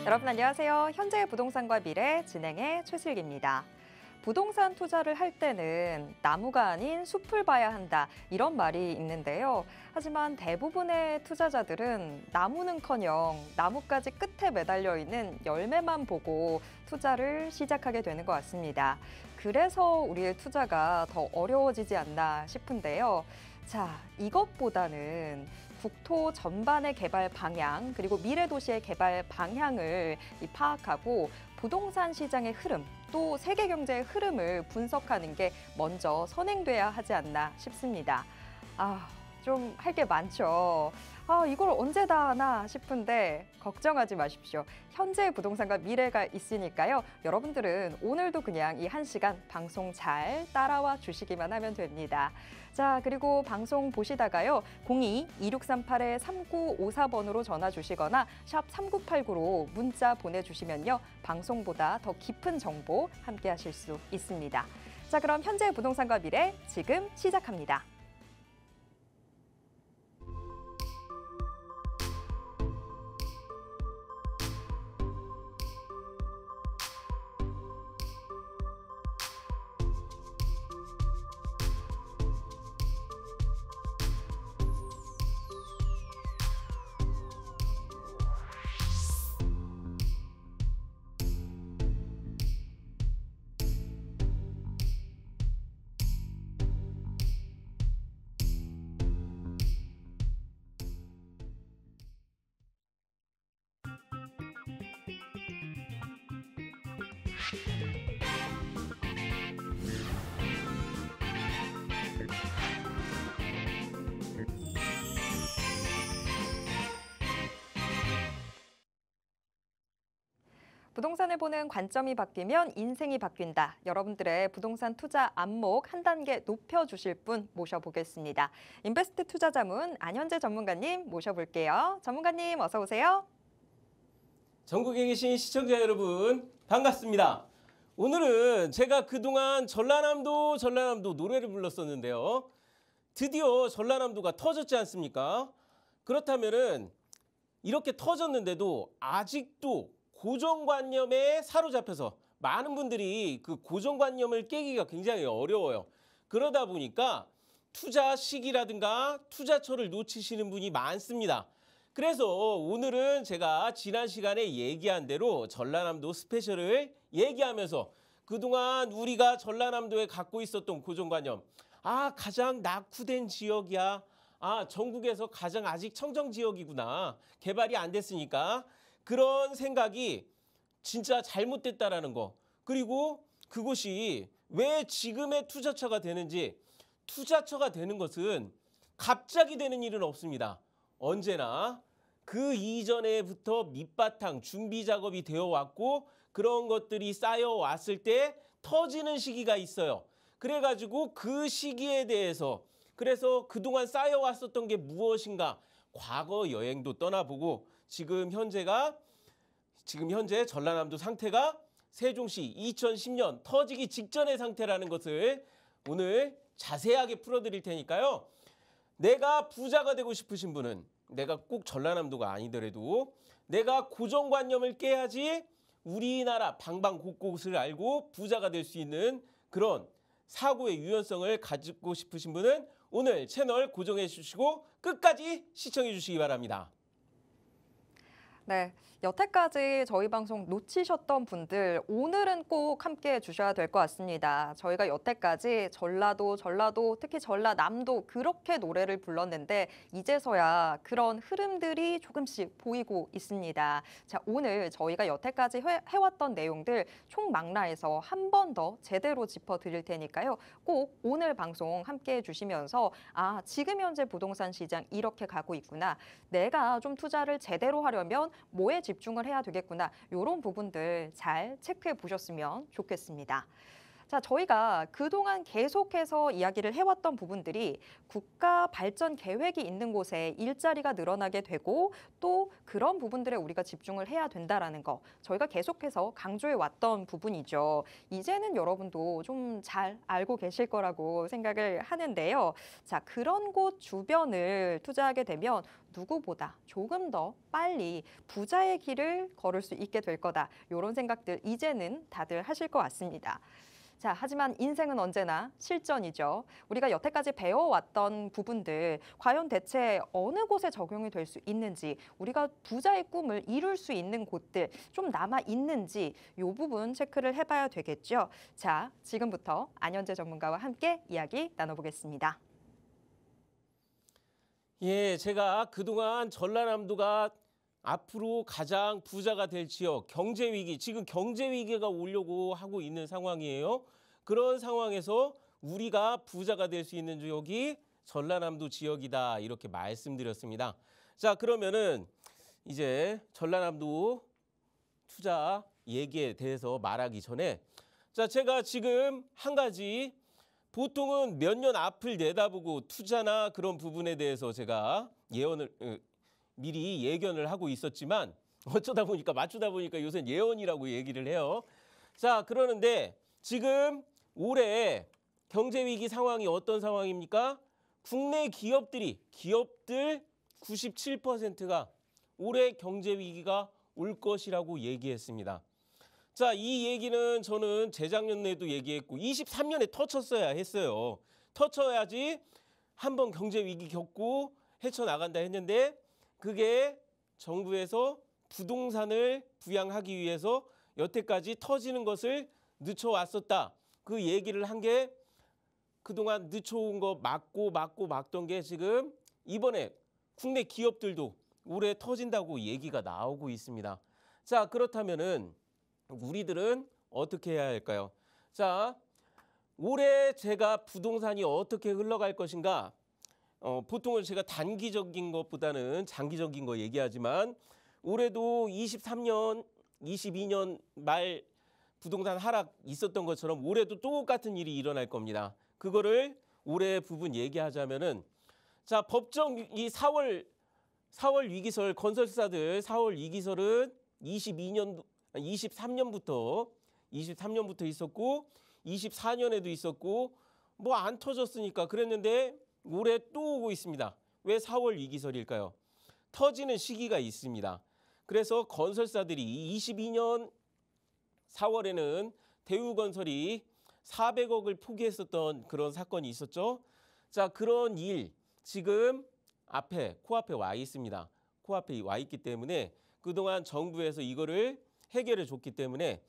여러분 안녕하세요. 현재 부동산과 미래 진행의 최슬기입니다. 부동산 투자를 할 때는 나무가 아닌 숲을 봐야 한다 이런 말이 있는데요. 하지만 대부분의 투자자들은 나무는커녕 나뭇가지 끝에 매달려 있는 열매만 보고 투자를 시작하게 되는 것 같습니다. 그래서 우리의 투자가 더 어려워지지 않나 싶은데요. 자, 이것보다는 국토 전반의 개발 방향, 그리고 미래 도시의 개발 방향을 파악하고 부동산 시장의 흐름, 또 세계 경제의 흐름을 분석하는 게 먼저 선행돼야 하지 않나 싶습니다. 좀 할 게 많죠. 이걸 언제 다 하나 싶은데 걱정하지 마십시오. 현재의 부동산과 미래가 있으니까요. 여러분들은 오늘도 그냥 이 1시간 방송 잘 따라와 주시기만 하면 됩니다. 자, 그리고 방송 보시다가요. 02-2638-3954번으로 전화 주시거나 샵 3989로 문자 보내주시면요. 방송보다 더 깊은 정보 함께 하실 수 있습니다. 자, 그럼 현재의 부동산과 미래 지금 시작합니다. 부동산을 보는 관점이 바뀌면 인생이 바뀐다. 여러분들의 부동산 투자 안목 한 단계 높여주실 분 모셔보겠습니다. 인베스트 투자자문 안현재 전문가님 모셔볼게요. 전문가님 어서 오세요. 전국에 계신 시청자 여러분 반갑습니다. 오늘은 제가 그동안 전라남도 노래를 불렀었는데요. 드디어 전라남도가 터졌지 않습니까? 그렇다면은 이렇게 터졌는데도 아직도 고정관념에 사로잡혀서 많은 분들이 그 고정관념을 깨기가 굉장히 어려워요. 그러다 보니까 투자 시기라든가 투자처를 놓치시는 분이 많습니다. 그래서 오늘은 제가 지난 시간에 얘기한 대로 전라남도 스페셜을 얘기하면서 그동안 우리가 전라남도에 갖고 있었던 고정관념, 가장 낙후된 지역이야. 전국에서 가장 아직 청정 지역이구나. 개발이 안 됐으니까. 그런 생각이 진짜 잘못됐다라는 거. 그리고 그곳이 왜 지금의 투자처가 되는지, 투자처가 되는 것은 갑자기 되는 일은 없습니다. 언제나 그 이전에부터 밑바탕 준비 작업이 되어 왔고 그런 것들이 쌓여 왔을 때 터지는 시기가 있어요. 그래가지고 그 시기에 대해서 그래서 그동안 쌓여 왔었던 게 무엇인가 과거 여행도 떠나보고 지금 현재 전라남도 상태가 세종시 2010년 터지기 직전의 상태라는 것을 오늘 자세하게 풀어드릴 테니까요. 내가 부자가 되고 싶으신 분은 내가 꼭 전라남도가 아니더라도 내가 고정관념을 깨야지 우리나라 방방곳곳을 알고 부자가 될 수 있는 그런 사고의 유연성을 가지고 싶으신 분은 오늘 채널 고정해 주시고 끝까지 시청해 주시기 바랍니다. 네, 여태까지 저희 방송 놓치셨던 분들 오늘은 꼭 함께 해주셔야 될 것 같습니다. 저희가 여태까지 전라도, 특히 전라남도 그렇게 노래를 불렀는데 이제서야 그런 흐름들이 조금씩 보이고 있습니다. 자, 오늘 저희가 여태까지 해왔던 내용들 총망라해서 한 번 더 제대로 짚어드릴 테니까요. 꼭 오늘 방송 함께 해주시면서 지금 현재 부동산 시장 이렇게 가고 있구나. 내가 좀 투자를 제대로 하려면 뭐에 집중을 해야 되겠구나. 이런 부분들 잘 체크해 보셨으면 좋겠습니다. 자, 저희가 그동안 계속해서 이야기를 해왔던 부분들이 국가 발전 계획이 있는 곳에 일자리가 늘어나게 되고 또 그런 부분들에 우리가 집중을 해야 된다라는 거 저희가 계속해서 강조해 왔던 부분이죠. 이제는 여러분도 좀 잘 알고 계실 거라고 생각을 하는데요. 자, 그런 곳 주변을 투자하게 되면 누구보다 조금 더 빨리 부자의 길을 걸을 수 있게 될 거다. 이런 생각들 이제는 다들 하실 것 같습니다. 자, 하지만 인생은 언제나 실전이죠. 우리가 여태까지 배워왔던 부분들, 과연 대체 어느 곳에 적용이 될 수 있는지, 우리가 부자의 꿈을 이룰 수 있는 곳들 좀 남아 있는지 이 부분 체크를 해봐야 되겠죠. 자, 지금부터 안현재 전문가와 함께 이야기 나눠보겠습니다. 예, 제가 그동안 전라남도가 앞으로 가장 부자가 될 지역, 경제 위기, 지금 경제 위기가 오려고 하고 있는 상황이에요. 그런 상황에서 우리가 부자가 될 수 있는 지역이 전라남도 지역이다. 이렇게 말씀드렸습니다. 자, 그러면은 이제 전라남도 투자 얘기에 대해서 말하기 전에 자, 제가 지금 한 가지 보통은 몇 년 앞을 내다보고 투자나 그런 부분에 대해서 제가 미리 예견을 하고 있었지만 어쩌다 보니까 맞추다 보니까 요새 예언이라고 얘기를 해요. 자, 그러는데 지금 올해 경제 위기 상황이 어떤 상황입니까? 국내 기업들 97%가 올해 경제 위기가 올 것이라고 얘기했습니다. 자, 이 얘기는 저는 재작년에도 얘기했고 23년에 터쳤어야 했어요. 터쳐야지 한번 경제 위기 겪고 헤쳐나간다 했는데 그게 정부에서 부동산을 부양하기 위해서 여태까지 터지는 것을 늦춰왔었다. 그 얘기를 한 게 그동안 늦춰온 거 막던 게 지금 이번에 국내 기업들도 올해 터진다고 얘기가 나오고 있습니다. 자, 그렇다면은 우리들은 어떻게 해야 할까요? 자, 올해 제가 부동산이 어떻게 흘러갈 것인가? 보통은 제가 단기적인 것보다는 장기적인 거 얘기하지만 올해도 23년, 22년 말 부동산 하락 있었던 것처럼 올해도 똑같은 일이 일어날 겁니다. 그거를 올해 부분 얘기하자면은 자, 법정 이 4월 위기설 건설사들 4월 위기설은 23년부터 있었고 24년에도 있었고 뭐 안 터졌으니까 그랬는데 올해 또 오고 있습니다. 왜 4월 위기설일까요? 터지는 시기가 있습니다. 그래서 건설사들이 22년 4월에는 대우건설이 400억을 포기했었던 그런 사건이 있었죠. 자, 그런 일 지금 코앞에 와 있습니다. 코앞에 와 있기 때문에 그동안 정부에서 이거를 해결해 줬기 때문에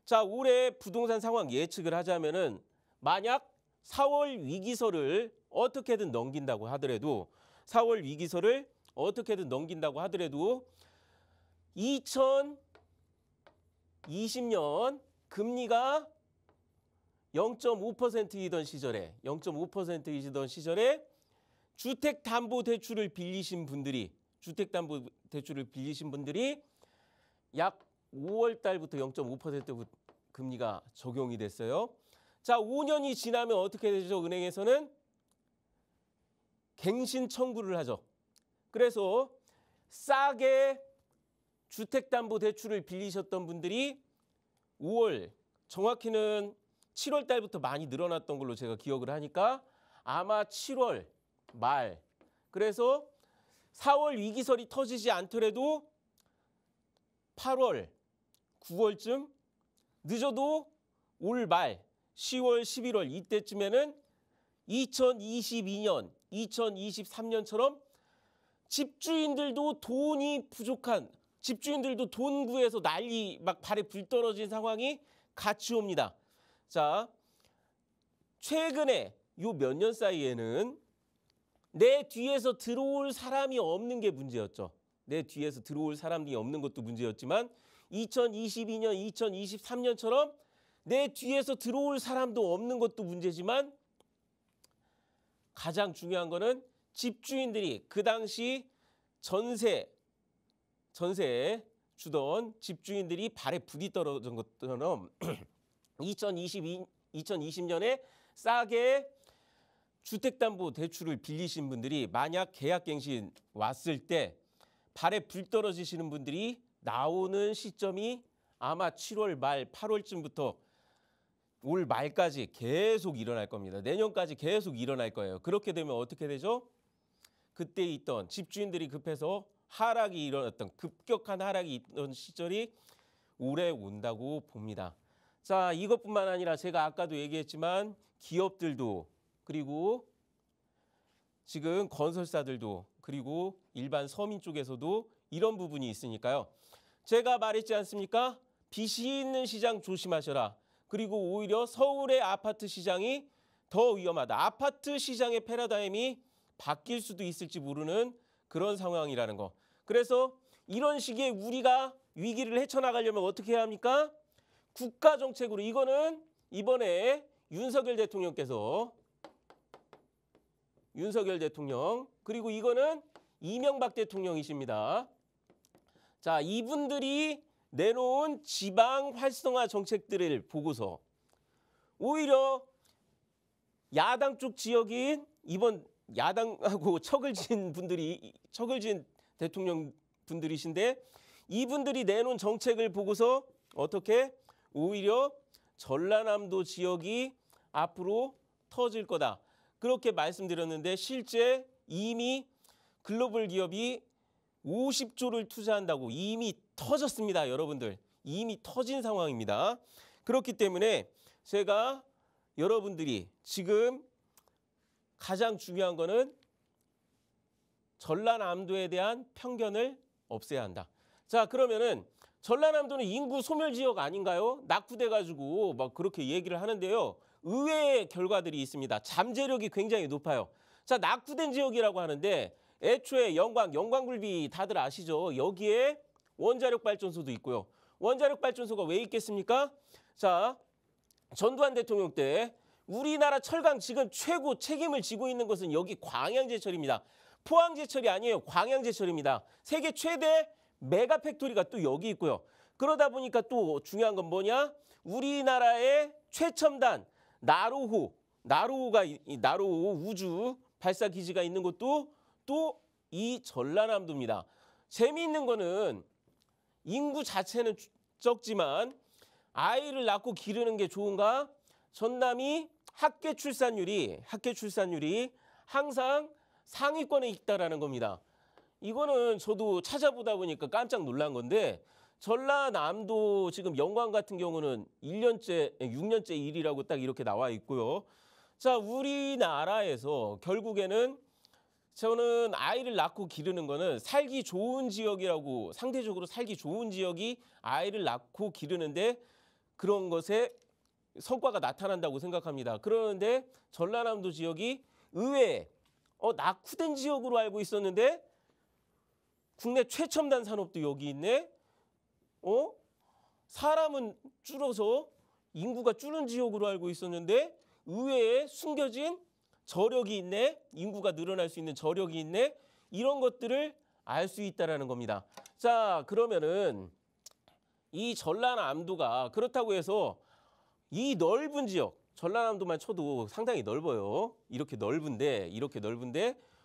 자, 올해 부동산 상황 예측을 하자면은 만약 4월 위기설을 어떻게든 넘긴다고 하더라도 2020년 금리가 0.5%이던 시절에 주택담보대출을 빌리신 분들이 약 5월 달부터 0.5% 금리가 적용이 됐어요. 자, 5년이 지나면 어떻게 되죠? 은행에서는 갱신 청구를 하죠. 그래서 싸게 주택담보대출을 빌리셨던 분들이 5월, 정확히는 7월 달부터 많이 늘어났던 걸로 제가 기억을 하니까 아마 7월 말, 그래서 4월 위기설이 터지지 않더라도 8월, 9월쯤 늦어도 올 말 10월, 11월 이때쯤에는 2022년, 2023년처럼 집주인들도 돈이 부족한 집주인들도 돈 구해서 난리 막 발에 불 떨어진 상황이 같이 옵니다. 자, 최근에 요 몇 년 사이에는 내 뒤에서 들어올 사람이 없는 게 문제였죠. 내 뒤에서 들어올 사람이 없는 것도 문제였지만 2022년, 2023년처럼 내 뒤에서 들어올 사람도 없는 것도 문제지만 가장 중요한 거는 집주인들이 그 당시 전세 주던 집주인들이 발에 불이 떨어진 것처럼 2020년에 싸게 주택담보대출을 빌리신 분들이 만약 계약갱신 왔을 때 발에 불 떨어지시는 분들이 나오는 시점이 아마 7월 말 8월쯤부터 올 말까지 계속 일어날 겁니다. 내년까지 계속 일어날 거예요. 그렇게 되면 어떻게 되죠? 그때 있던 집주인들이 급해서 하락이 일어났던 급격한 하락이 있던 시절이 오래 온다고 봅니다. 자, 이것뿐만 아니라 제가 아까도 얘기했지만 기업들도 그리고 지금 건설사들도 그리고 일반 서민 쪽에서도 이런 부분이 있으니까요. 제가 말했지 않습니까? 빚이 있는 시장 조심하셔라. 그리고 오히려 서울의 아파트 시장이 더 위험하다. 아파트 시장의 패러다임이 바뀔 수도 있을지 모르는 그런 상황이라는 거. 그래서 이런 식의 우리가 위기를 헤쳐나가려면 어떻게 해야 합니까? 국가 정책으로 이거는 이번에 윤석열 대통령 그리고 이거는 이명박 대통령이십니다. 자, 이분들이 내놓은 지방 활성화 정책들을 보고서 오히려 야당 쪽 지역인 이번 야당하고 척을 지은 대통령 분들이신데 이분들이 내놓은 정책을 보고서 어떻게 오히려 전라남도 지역이 앞으로 터질 거다. 그렇게 말씀드렸는데 실제 이미 글로벌 기업이 50조를 투자한다고 이미 터졌습니다. 여러분들. 이미 터진 상황입니다. 그렇기 때문에 제가 여러분들이 지금 가장 중요한 거는 전라남도에 대한 편견을 없애야 한다. 자, 그러면은 전라남도는 인구 소멸 지역 아닌가요? 낙후돼가지고 막 그렇게 얘기를 하는데요. 의외의 결과들이 있습니다. 잠재력이 굉장히 높아요. 자, 낙후된 지역이라고 하는데 애초에 영광굴비 다들 아시죠? 여기에 원자력 발전소도 있고요. 원자력 발전소가 왜 있겠습니까? 자, 전두환 대통령 때 우리나라 철강 지금 최고 책임을 지고 있는 것은 여기 광양제철입니다. 포항제철이 아니에요. 광양제철입니다. 세계 최대 메가 팩토리가 또 여기 있고요. 그러다 보니까 또 중요한 건 뭐냐? 우리나라의 최첨단 나로호 우주 발사 기지가 있는 곳도 또 이 전라남도입니다. 재미있는 거는 인구 자체는 적지만 아이를 낳고 기르는 게 좋은가? 전남이 학계 출산율이 항상 상위권에 있다라는 겁니다. 이거는 저도 찾아보다 보니까 깜짝 놀란 건데 전라남도 지금 영광 같은 경우는 6년째 1위라고 딱 이렇게 나와 있고요. 자, 우리나라에서 결국에는 저는 아이를 낳고 기르는 거는 살기 좋은 지역이라고 상대적으로 살기 좋은 지역이 아이를 낳고 기르는데 그런 것에 성과가 나타난다고 생각합니다. 그러는데 전라남도 지역이 의외에 낙후된 지역으로 알고 있었는데 국내 최첨단 산업도 여기 있네. 사람은 줄어서 인구가 줄은 지역으로 알고 있었는데 의외에 숨겨진 저력이 있네. 인구가 늘어날 수 있는 저력이 있네. 이런 것들을 알 수 있다라는 겁니다. 자, 그러면은 이 전라남도가 그렇다고 해서 이 넓은 지역, 전라남도만 쳐도 상당히 넓어요. 이렇게 넓은데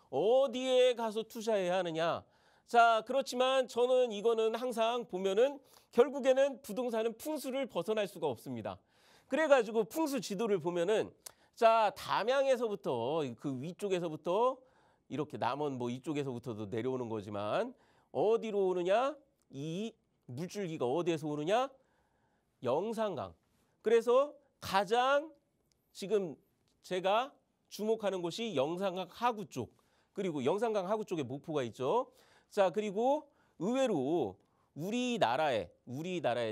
어디에 가서 투자해야 하느냐? 자, 그렇지만 저는 이거는 항상 보면은 결국에는 부동산은 풍수를 벗어날 수가 없습니다. 그래가지고 풍수 지도를 보면은 자, 담양에서부터 그 위쪽에서부터 이렇게 남원 뭐 이쪽에서부터도 내려오는 거지만 어디로 오느냐? 이 물줄기가 어디에서 오느냐? 영산강. 그래서 가장 지금 제가 주목하는 곳이 영산강 하구 쪽. 그리고 영산강 하구 쪽에 목포가 있죠. 자, 그리고 의외로 우리나라에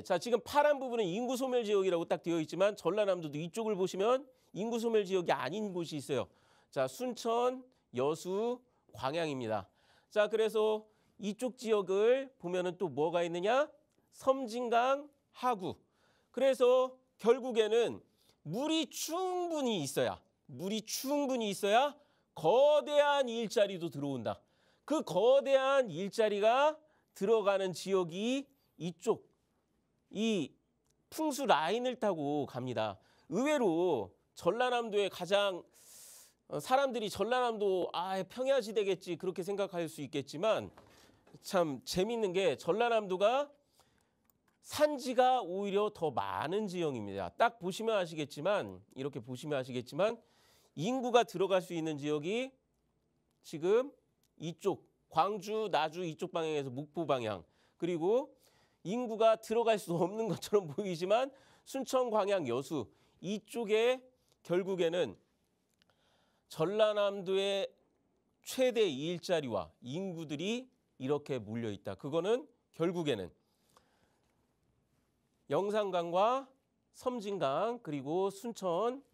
자, 지금 파란 부분은 인구 소멸 지역이라고 딱 되어 있지만 전라남도도 이쪽을 보시면 인구 소멸 지역이 아닌 곳이 있어요. 자, 순천, 여수, 광양입니다. 자, 그래서 이쪽 지역을 보면은 또 뭐가 있느냐? 섬진강, 하구. 그래서 결국에는 물이 충분히 있어야 거대한 일자리도 들어온다. 그 거대한 일자리가 들어가는 지역이 이쪽 이 풍수 라인을 타고 갑니다. 의외로 전라남도에 가장 사람들이 전라남도 평야지대겠지 그렇게 생각할 수 있겠지만 참 재밌는 게 전라남도가 산지가 오히려 더 많은 지역입니다. 딱 보시면 아시겠지만 이렇게 보시면 아시겠지만 인구가 들어갈 수 있는 지역이 지금 이쪽 광주, 나주 이쪽 방향에서 목포 방향 그리고 인구가 들어갈 수 없는 것처럼 보이지만 순천, 광양, 여수 이쪽에 결국에는 전라남도의 최대 일자리와 인구들이 이렇게 몰려 있다. 그거는 결국에는 영산강과 섬진강 그리고 순천,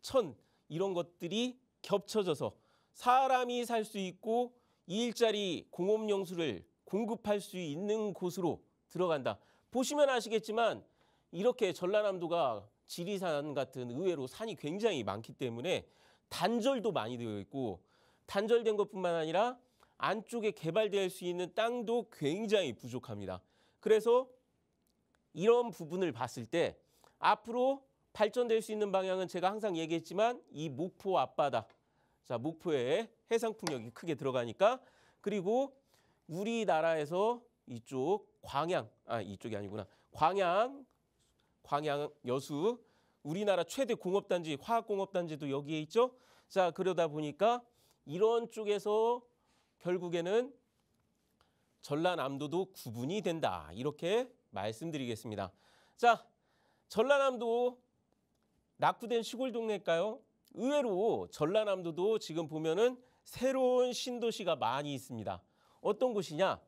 천 이런 것들이 겹쳐져서 사람이 살 수 있고 일자리 공업용수를 공급할 수 있는 곳으로 들어간다. 보시면 아시겠지만 이렇게 전라남도가 지리산 같은 의외로 산이 굉장히 많기 때문에 단절도 많이 되어 있고 단절된 것뿐만 아니라 안쪽에 개발될 수 있는 땅도 굉장히 부족합니다. 그래서 이런 부분을 봤을 때 앞으로 발전될 수 있는 방향은 제가 항상 얘기했지만 이 목포 앞바다, 자 목포에 해상풍력이 크게 들어가니까 그리고 우리나라에서 이쪽 광양, 이쪽이 아니구나. 광양 여수 우리나라 최대 공업단지 화학공업단지도 여기에 있죠. 자 그러다 보니까 이런 쪽에서 결국에는 전라남도도 구분이 된다. 이렇게 말씀드리겠습니다. 자 전라남도 낙후된 시골 동네일까요? 의외로 전라남도도 지금 보면은 새로운 신도시가 많이 있습니다. 어떤 곳이냐?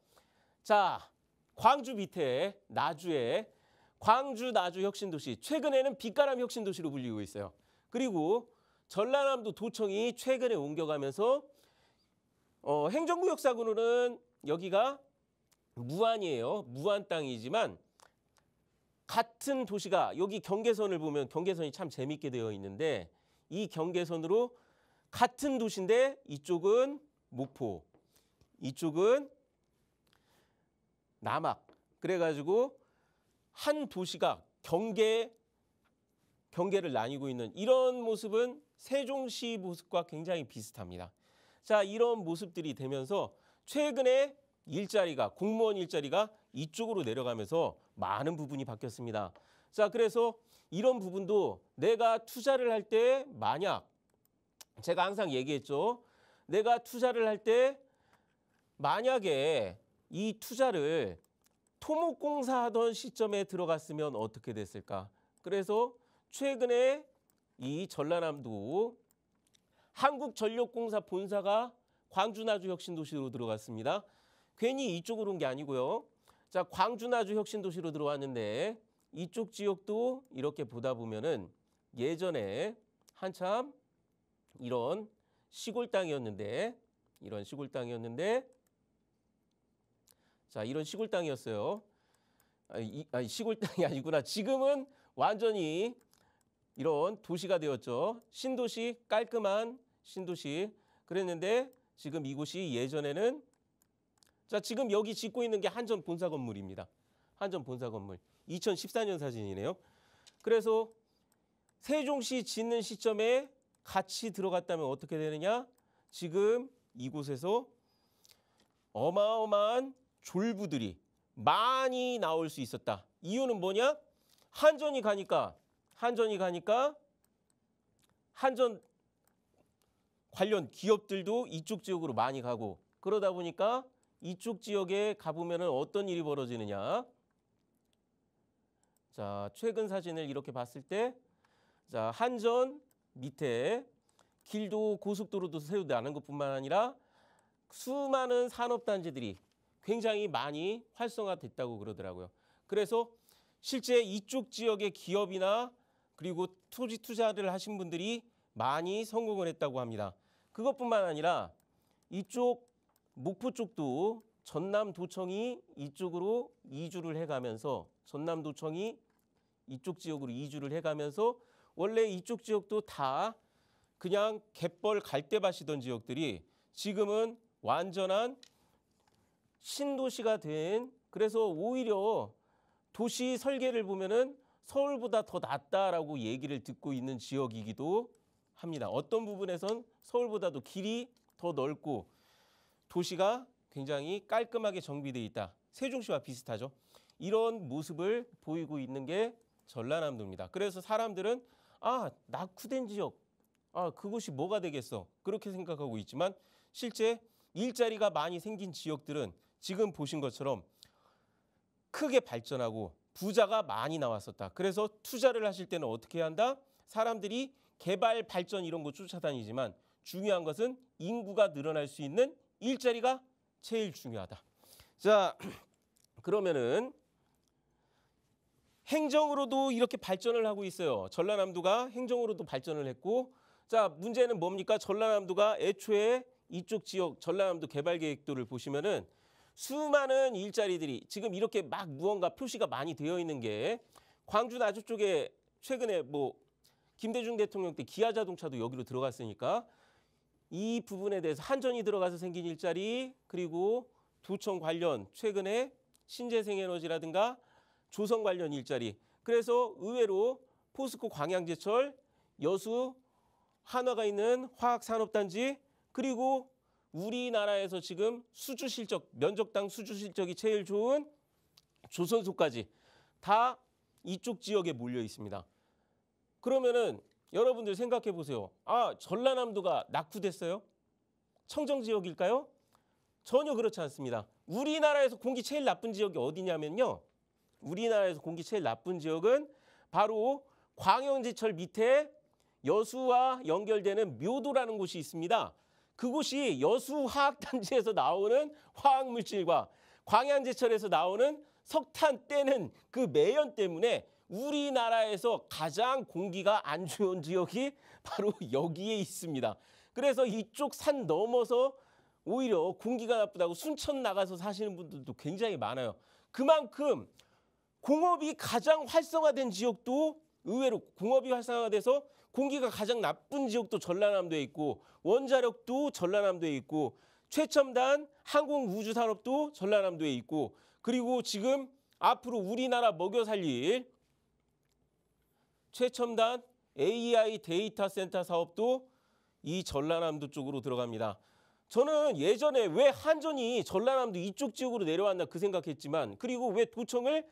자 광주 밑에 나주에 광주 나주 혁신도시 최근에는 빛가람 혁신도시로 불리고 있어요. 그리고 전라남도 도청이 최근에 옮겨가면서 행정구역상으로는 여기가 무안이에요. 무안 땅이지만 같은 도시가 여기 경계선을 보면 경계선이 참 재밌게 되어 있는데 이 경계선으로 같은 도시인데 이쪽은 목포, 이쪽은 남악. 그래가지고 한 도시가 경계를 나뉘고 있는 이런 모습은 세종시 모습과 굉장히 비슷합니다. 자, 이런 모습들이 되면서 최근에 공무원 일자리가 이쪽으로 내려가면서 많은 부분이 바뀌었습니다. 자, 그래서 이런 부분도 내가 투자를 할 때 만약 제가 항상 얘기했죠. 내가 투자를 할 때 만약에 이 투자를 토목공사 하던 시점에 들어갔으면 어떻게 됐을까? 그래서 최근에 이 전라남도 한국전력공사 본사가 광주 나주 혁신도시로 들어갔습니다. 괜히 이쪽으로 온 게 아니고요. 자, 광주 나주 혁신도시로 들어왔는데 이쪽 지역도 이렇게 보다 보면은 예전에 한참 이런 시골 땅이었는데 자, 이런 시골 땅이었어요. 시골 땅이 아니구나. 지금은 완전히 이런 도시가 되었죠. 신도시, 깔끔한 신도시. 그랬는데 지금 이곳이 예전에는 자, 지금 여기 짓고 있는 게 한전 본사 건물입니다. 한전 본사 건물. 2014년 사진이네요. 그래서 세종시 짓는 시점에 같이 들어갔다면 어떻게 되느냐? 지금 이곳에서 어마어마한 졸부들이 많이 나올 수 있었다. 이유는 뭐냐? 한전이 가니까 한전 관련 기업들도 이쪽 지역으로 많이 가고 그러다 보니까 이쪽 지역에 가보면 어떤 일이 벌어지느냐. 자, 최근 사진을 이렇게 봤을 때 자, 한전 밑에 길도 고속도로도 세우는 것뿐만 아니라 수많은 산업단지들이 굉장히 많이 활성화됐다고 그러더라고요. 그래서 실제 이쪽 지역의 기업이나 그리고 토지 투자를 하신 분들이 많이 성공을 했다고 합니다. 그것뿐만 아니라 이쪽 목포 쪽도 전남도청이 이쪽으로 이주를 해가면서 전남도청이 이쪽 지역으로 이주를 해가면서 원래 이쪽 지역도 다 그냥 갯벌 갈대밭이던 지역들이 지금은 완전한 신도시가 된 그래서 오히려 도시 설계를 보면은 서울보다 더 낫다라고 얘기를 듣고 있는 지역이기도 합니다. 어떤 부분에선 서울보다도 길이 더 넓고 도시가 굉장히 깔끔하게 정비되어 있다. 세종시와 비슷하죠. 이런 모습을 보이고 있는 게 전라남도입니다. 그래서 사람들은 낙후된 지역, 그곳이 뭐가 되겠어? 그렇게 생각하고 있지만 실제 일자리가 많이 생긴 지역들은 지금 보신 것처럼 크게 발전하고 부자가 많이 나왔었다. 그래서 투자를 하실 때는 어떻게 해야 한다? 사람들이 개발, 발전 이런 거 쫓아다니지만 중요한 것은 인구가 늘어날 수 있는 일자리가 제일 중요하다. 자, 그러면은 행정으로도 이렇게 발전을 하고 있어요. 전라남도가 행정으로도 발전을 했고, 자, 문제는 뭡니까? 전라남도가 애초에 이쪽 지역 전라남도 개발 계획도를 보시면은 수많은 일자리들이 지금 이렇게 막 무언가 표시가 많이 되어 있는 게 광주 나주 쪽에 최근에 뭐 김대중 대통령 때 기아자동차도 여기로 들어갔으니까 이 부분에 대해서 한전이 들어가서 생긴 일자리, 그리고 도청 관련 최근에 신재생에너지라든가 조선 관련 일자리. 그래서 의외로 포스코 광양제철, 여수 한화가 있는 화학산업단지, 그리고 우리나라에서 지금 수주 실적, 면적당 수주 실적이 제일 좋은 조선소까지 다 이쪽 지역에 몰려 있습니다. 그러면은 여러분들 생각해 보세요. 전라남도가 낙후됐어요? 청정 지역일까요? 전혀 그렇지 않습니다. 우리나라에서 공기 제일 나쁜 지역이 어디냐면요. 우리나라에서 공기 제일 나쁜 지역은 바로 광양제철 밑에 여수와 연결되는 묘도라는 곳이 있습니다. 그곳이 여수화학단지에서 나오는 화학물질과 광양제철에서 나오는 석탄 떼는 그 매연 때문에 우리나라에서 가장 공기가 안 좋은 지역이 바로 여기에 있습니다. 그래서 이쪽 산 넘어서 오히려 공기가 나쁘다고 순천 나가서 사시는 분들도 굉장히 많아요. 그만큼 공업이 가장 활성화된 지역도 의외로 공업이 활성화돼서 공기가 가장 나쁜 지역도 전라남도에 있고, 원자력도 전라남도에 있고, 최첨단 항공우주산업도 전라남도에 있고, 그리고 지금 앞으로 우리나라 먹여 살릴 최첨단 AI 데이터 센터 사업도 이 전라남도 쪽으로 들어갑니다. 저는 예전에 왜 한전이 전라남도 이쪽 지역으로 내려왔나 그 생각했지만, 그리고 왜 도청을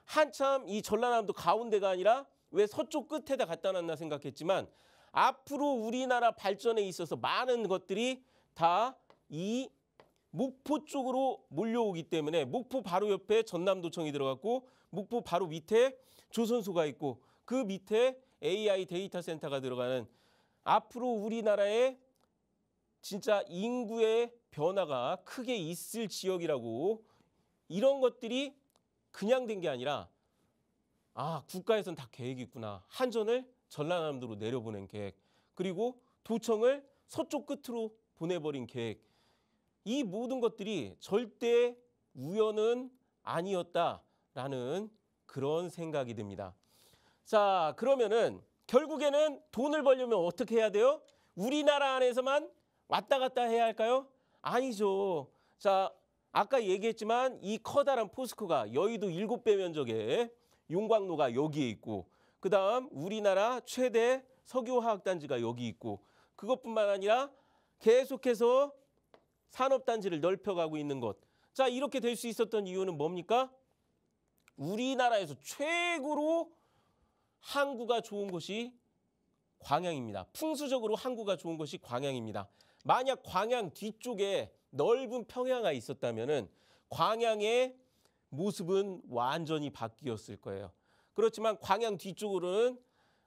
한참 이 전라남도 가운데가 아니라 왜 서쪽 끝에다 갖다 놨나 생각했지만, 앞으로 우리나라 발전에 있어서 많은 것들이 다 이 목포 쪽으로 몰려오기 때문에 목포 바로 옆에 전남도청이 들어갔고, 목포 바로 밑에 조선소가 있고, 그 밑에 AI 데이터 센터가 들어가는, 앞으로 우리나라에 진짜 인구의 변화가 크게 있을 지역이라고, 이런 것들이 그냥 된 게 아니라 국가에선 다 계획이 있구나. 한전을 전라남도로 내려보낸 계획, 그리고 도청을 서쪽 끝으로 보내버린 계획, 이 모든 것들이 절대 우연은 아니었다라는 그런 생각이 듭니다. 자, 그러면은 결국에는 돈을 벌려면 어떻게 해야 돼요? 우리나라 안에서만 왔다 갔다 해야 할까요? 아니죠. 자, 아까 얘기했지만 이 커다란 포스코가 여의도 7배 면적에 용광로가 여기에 있고, 그 다음 우리나라 최대 석유화학단지가 여기 있고, 그것뿐만 아니라 계속해서 산업단지를 넓혀가고 있는 것. 자, 이렇게 될 수 있었던 이유는 뭡니까? 우리나라에서 최고로 항구가 좋은 곳이 광양입니다. 풍수적으로 항구가 좋은 곳이 광양입니다. 만약 광양 뒤쪽에 넓은 평야가 있었다면은 광양의 모습은 완전히 바뀌었을 거예요. 그렇지만 광양 뒤쪽으로는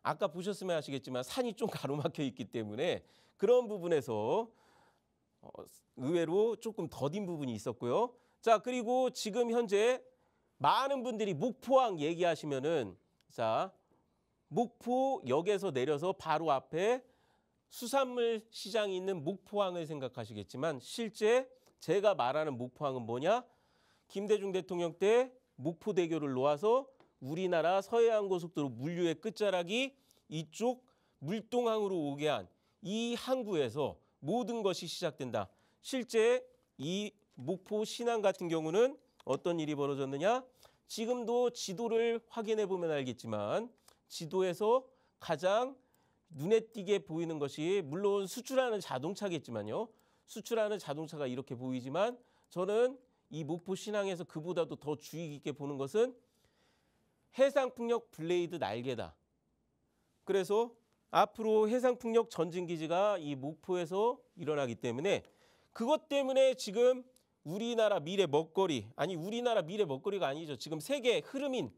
아까 보셨으면 아시겠지만 산이 좀 가로막혀 있기 때문에 그런 부분에서 의외로 조금 더딘 부분이 있었고요. 자, 그리고 지금 현재 많은 분들이 목포항 얘기하시면은, 자, 목포역에서 내려서 바로 앞에 수산물 시장이 있는 목포항을 생각하시겠지만, 실제 제가 말하는 목포항은 뭐냐? 김대중 대통령 때 목포대교를 놓아서 우리나라 서해안고속도로 물류의 끝자락이 이쪽 물동항으로 오게 한 이 항구에서 모든 것이 시작된다. 실제 이 목포 신항 같은 경우는 어떤 일이 벌어졌느냐? 지금도 지도를 확인해 보면 알겠지만 지도에서 가장 눈에 띄게 보이는 것이 물론 수출하는 자동차겠지만요. 수출하는 자동차가 이렇게 보이지만 저는 이 목포 신항에서 그보다도 더 주의 깊게 보는 것은 해상풍력 블레이드 날개다. 그래서 앞으로 해상풍력 전진기지가 이 목포에서 일어나기 때문에 그것 때문에 지금 우리나라 미래 먹거리, 아니 우리나라 미래 먹거리가 아니죠. 지금 세계 흐름인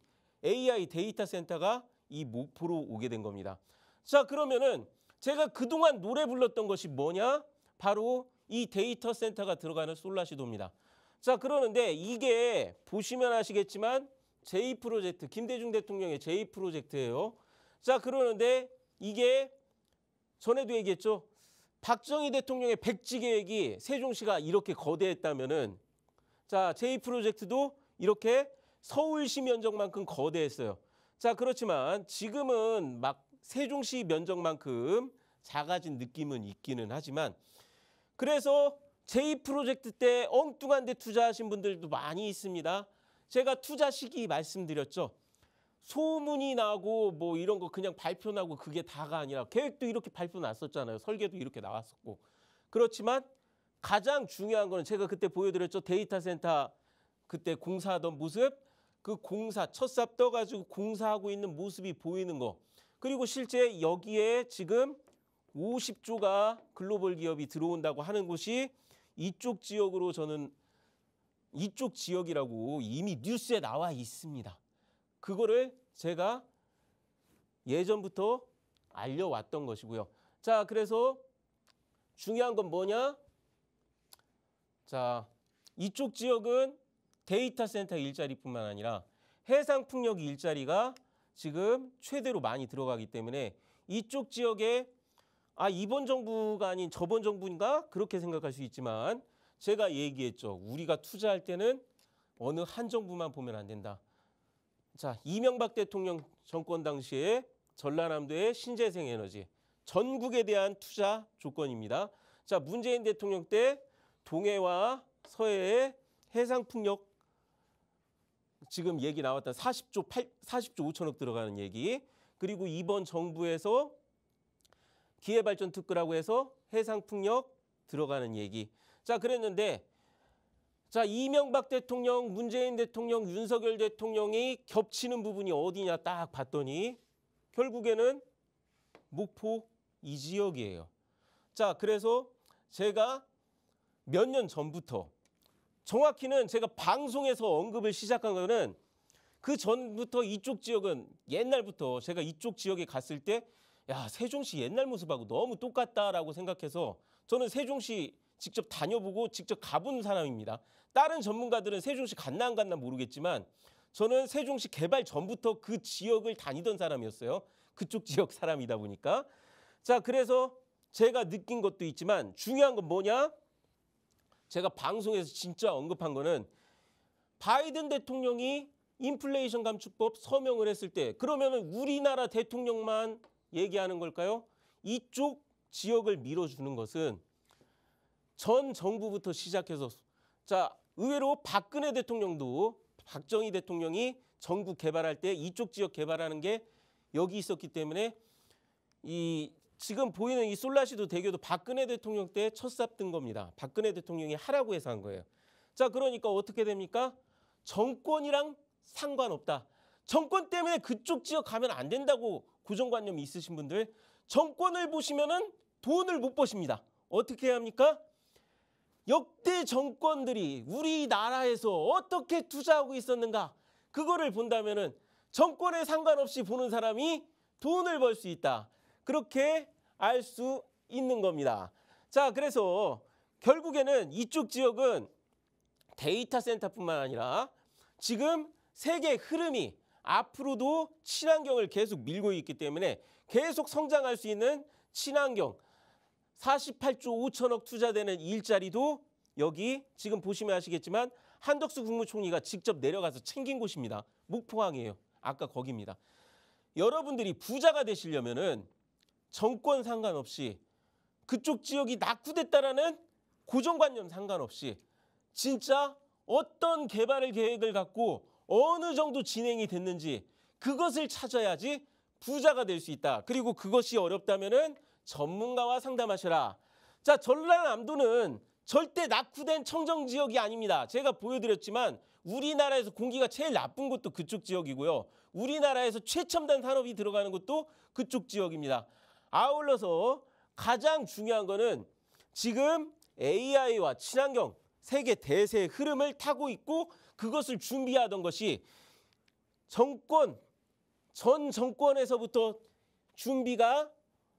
AI 데이터 센터가 이 목포로 오게 된 겁니다. 자, 그러면은 제가 그동안 노래 불렀던 것이 뭐냐? 바로 이 데이터 센터가 들어가는 솔라시도입니다. 자, 그러는데 이게 보시면 아시겠지만 J 프로젝트, 김대중 대통령의 J 프로젝트예요. 자, 그러는데 이게 전에도 얘기했죠. 박정희 대통령의 백지 계획이 세종시가 이렇게 거대했다면은 자, J 프로젝트도 이렇게 서울시 면적만큼 거대했어요. 자, 그렇지만 지금은 막 세종시 면적만큼 작아진 느낌은 있기는 하지만 그래서 J 프로젝트 때 엉뚱한 데 투자하신 분들도 많이 있습니다. 제가 투자 시기 말씀드렸죠. 소문이 나고 뭐 이런 거 그냥 발표 나고 그게 다가 아니라 계획도 이렇게 발표 났었잖아요. 설계도 이렇게 나왔었고. 그렇지만 가장 중요한 거는 제가 그때 보여드렸죠. 데이터 센터 그때 공사하던 모습. 그 공사 첫삽 떠가지고 공사하고 있는 모습이 보이는 거. 그리고 실제 여기에 지금 50조가 글로벌 기업이 들어온다고 하는 곳이 이쪽 지역으로 저는 이쪽 지역이라고 이미 뉴스에 나와 있습니다. 그거를 제가 예전부터 알려왔던 것이고요. 자, 그래서 중요한 건 뭐냐? 자, 이쪽 지역은 데이터 센터 일자리뿐만 아니라 해상풍력 일자리가 지금 최대로 많이 들어가기 때문에 이쪽 지역에 이번 정부가 아닌 저번 정부인가? 그렇게 생각할 수 있지만 제가 얘기했죠. 우리가 투자할 때는 어느 한 정부만 보면 안 된다. 자, 이명박 대통령 정권 당시에 전라남도의 신재생 에너지 전국에 대한 투자 조건입니다. 자, 문재인 대통령 때 동해와 서해의 해상풍력 지금 얘기 나왔던 40조 5천억 들어가는 얘기. 그리고 이번 정부에서 기회발전 특구라고 해서 해상풍력 들어가는 얘기. 자, 그랬는데 자, 이명박 대통령, 문재인 대통령, 윤석열 대통령이 겹치는 부분이 어디냐 딱 봤더니 결국에는 목포 이 지역이에요. 자, 그래서 제가 몇 년 전부터 정확히는 제가 방송에서 언급을 시작한 거는 그 전부터 이쪽 지역은 옛날부터 제가 이쪽 지역에 갔을 때 야, 세종시 옛날 모습하고 너무 똑같다라고 생각해서 저는 세종시 직접 다녀보고 직접 가본 사람입니다. 다른 전문가들은 세종시 갔나 안 갔나 모르겠지만 저는 세종시 개발 전부터 그 지역을 다니던 사람이었어요. 그쪽 지역 사람이다 보니까. 자, 그래서 제가 느낀 것도 있지만 중요한 건 뭐냐? 제가 방송에서 진짜 언급한 거는 바이든 대통령이 인플레이션 감축법 서명을 했을 때 그러면은 우리나라 대통령만 얘기하는 걸까요? 이쪽 지역을 밀어주는 것은 전 정부부터 시작해서 자, 의외로 박근혜 대통령도 박정희 대통령이 전국 개발할 때 이쪽 지역 개발하는 게 여기 있었기 때문에 이 지금 보이는 이 솔라시도 대교도 박근혜 대통령 때 첫삽 뜬 겁니다. 박근혜 대통령이 하라고 해서 한 거예요. 자, 그러니까 어떻게 됩니까? 정권이랑 상관없다. 정권 때문에 그쪽 지역 가면 안 된다고 고정관념이 있으신 분들 정권을 보시면은 돈을 못 버십니다. 어떻게 해야 합니까? 역대 정권들이 우리나라에서 어떻게 투자하고 있었는가 그거를 본다면은 정권에 상관없이 보는 사람이 돈을 벌 수 있다. 그렇게 알 수 있는 겁니다. 자, 그래서 결국에는 이쪽 지역은 데이터 센터뿐만 아니라 지금 세계 흐름이 앞으로도 친환경을 계속 밀고 있기 때문에 계속 성장할 수 있는 친환경 48조 5천억 투자되는 일자리도 여기 지금 보시면 아시겠지만 한덕수 국무총리가 직접 내려가서 챙긴 곳입니다. 목포항이에요. 아까 거기입니다. 여러분들이 부자가 되시려면은 정권 상관없이 그쪽 지역이 낙후됐다라는 고정관념 상관없이 진짜 어떤 개발을 계획을 갖고 어느 정도 진행이 됐는지 그것을 찾아야지 부자가 될 수 있다. 그리고 그것이 어렵다면은 전문가와 상담하셔라. 자, 전라남도는 절대 낙후된 청정 지역이 아닙니다. 제가 보여드렸지만 우리나라에서 공기가 제일 나쁜 곳도 그쪽 지역이고요. 우리나라에서 최첨단 산업이 들어가는 곳도 그쪽 지역입니다. 아울러서 가장 중요한 거는 지금 AI와 친환경 세계 대세의 흐름을 타고 있고 그것을 준비하던 것이 전 정권에서부터 준비가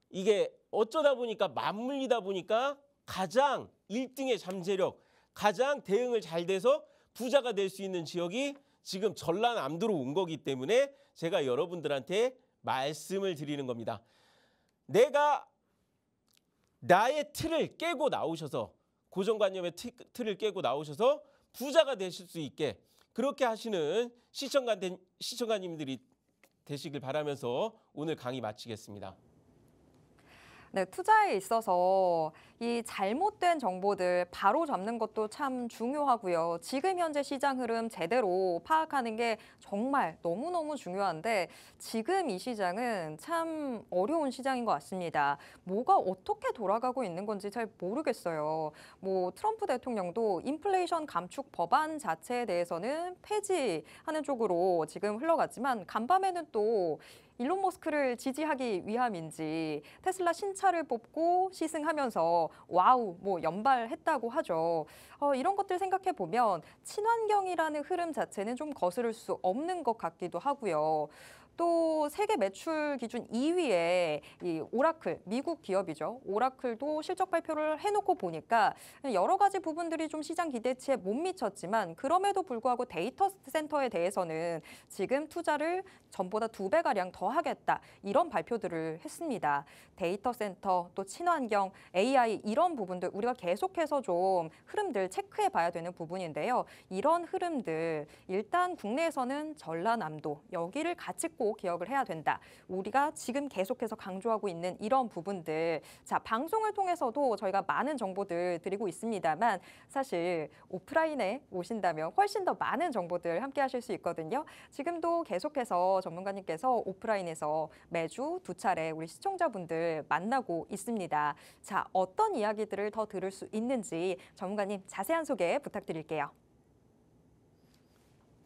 이게 어쩌다 보니까 맞물리다 보니까 가장 1등의 잠재력, 가장 대응을 잘 돼서 부자가 될 수 있는 지역이 지금 전라남도로 온 거기 때문에 제가 여러분들한테 말씀을 드리는 겁니다. 내가 나의 틀을 깨고 나오셔서 고정관념의 틀을 깨고 나오셔서 부자가 되실 수 있게 그렇게 하시는 시청자님들이 되시길 바라면서 오늘 강의 마치겠습니다. 네, 투자에 있어서 이 잘못된 정보들 바로 잡는 것도 참 중요하고요. 지금 현재 시장 흐름 제대로 파악하는 게 정말 너무너무 중요한데 지금 이 시장은 참 어려운 시장인 것 같습니다. 뭐가 어떻게 돌아가고 있는 건지 잘 모르겠어요. 뭐 트럼프 대통령도 인플레이션 감축 법안 자체에 대해서는 폐지하는 쪽으로 지금 흘러갔지만 간밤에는 또 일론 머스크를 지지하기 위함인지 테슬라 신차를 뽑고 시승하면서 와우 뭐 연발했다고 하죠. 이런 것들 생각해 보면 친환경이라는 흐름 자체는 좀 거스를 수 없는 것 같기도 하고요. 또 세계 매출 기준 2위에 이 오라클, 미국 기업이죠. 오라클도 실적 발표를 해놓고 보니까 여러 가지 부분들이 좀 시장 기대치에 못 미쳤지만 그럼에도 불구하고 데이터 센터에 대해서는 지금 투자를 전보다 2배가량 더 하겠다. 이런 발표들을 했습니다. 데이터 센터, 또 친환경, AI 이런 부분들 우리가 계속해서 좀 흐름들 체크해 봐야 되는 부분인데요. 이런 흐름들 일단 국내에서는 전라남도 여기를 같이 꼭 기억을 해야 된다. 우리가 지금 계속해서 강조하고 있는 이런 부분들. 자, 방송을 통해서도 저희가 많은 정보들 드리고 있습니다만 사실 오프라인에 오신다면 훨씬 더 많은 정보들 함께 하실 수 있거든요. 지금도 계속해서 전문가님께서 오프라인에서 매주 2차례 우리 시청자분들 만나고 있습니다. 자, 어떤 이야기들을 더 들을 수 있는지 전문가님 자세한 소개 부탁드릴게요.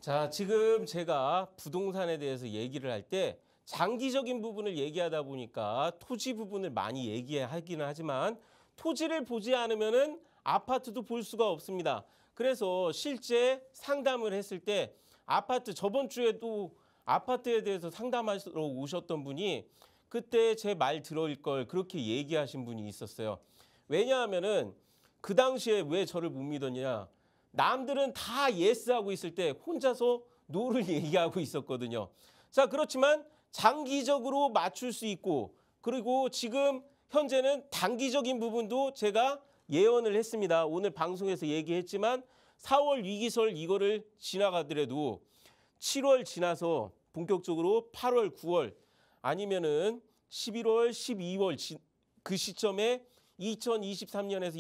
자, 지금 제가 부동산에 대해서 얘기를 할 때 장기적인 부분을 얘기하다 보니까 토지 부분을 많이 얘기하기는 하지만 토지를 보지 않으면은 아파트도 볼 수가 없습니다. 그래서 실제 상담을 했을 때 아파트 저번 주에도 아파트에 대해서 상담하러 오셨던 분이 그때 제 말 들을 걸 그렇게 얘기하신 분이 있었어요. 왜냐하면은 그 당시에 왜 저를 못 믿었냐. 남들은 다 예스하고 있을 때 혼자서 노를 얘기하고 있었거든요. 자, 그렇지만 장기적으로 맞출 수 있고 그리고 지금 현재는 단기적인 부분도 제가 예언을 했습니다. 오늘 방송에서 얘기했지만 4월 위기설 이거를 지나가더라도 7월 지나서 본격적으로 8월, 9월 아니면은 11월, 12월 그 시점에 2023년에서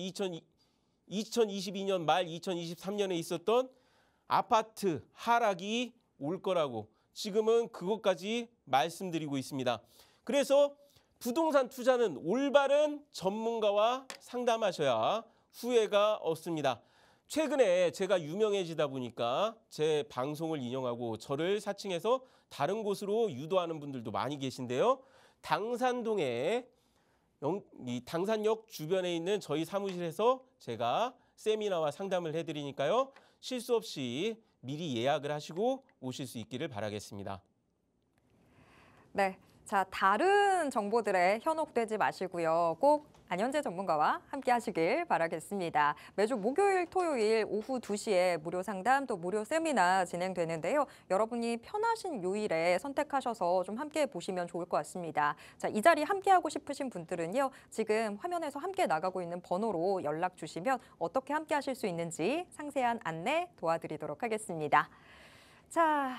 2022년 말 2023년에 있었던 아파트 하락이 올 거라고 지금은 그것까지 말씀드리고 있습니다. 그래서 부동산 투자는 올바른 전문가와 상담하셔야 후회가 없습니다. 최근에 제가 유명해지다 보니까 제 방송을 인용하고 저를 사칭해서 다른 곳으로 유도하는 분들도 많이 계신데요. 당산동에 이 당산역 주변에 있는 저희 사무실에서 제가 세미나와 상담을 해드리니까요. 실수 없이 미리 예약을 하시고 오실 수 있기를 바라겠습니다. 네, 자 다른 정보들에 현혹되지 마시고요. 꼭 안현재 전문가와 함께 하시길 바라겠습니다. 매주 목요일, 토요일 오후 2시에 무료 상담 또 무료 세미나 진행되는데요. 여러분이 편하신 요일에 선택하셔서 좀 함께 보시면 좋을 것 같습니다. 자, 이 자리 함께 하고 싶으신 분들은요. 지금 화면에서 함께 나가고 있는 번호로 연락 주시면 어떻게 함께 하실 수 있는지 상세한 안내 도와드리도록 하겠습니다. 자,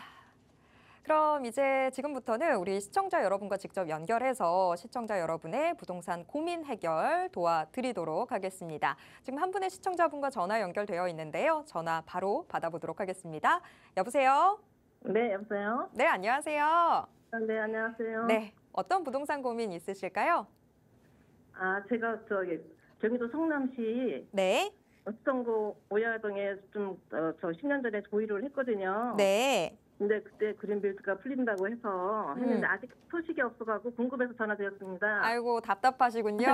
그럼 이제 지금부터는 우리 시청자 여러분과 직접 연결해서 시청자 여러분의 부동산 고민 해결 도와드리도록 하겠습니다. 지금 한 분의 시청자분과 전화 연결되어 있는데요. 전화 바로 받아보도록 하겠습니다. 여보세요? 네, 여보세요? 네, 안녕하세요. 네, 안녕하세요. 네, 어떤 부동산 고민 있으실까요? 제가 경기도 성남시 네, 수성구 오야동에 저 10년 전에 조의를 했거든요. 네. 근데 그때 그린벨트가 풀린다고 해서 했는데 아직 소식이 없어가지고 궁금해서 전화드렸습니다. 아이고, 답답하시군요.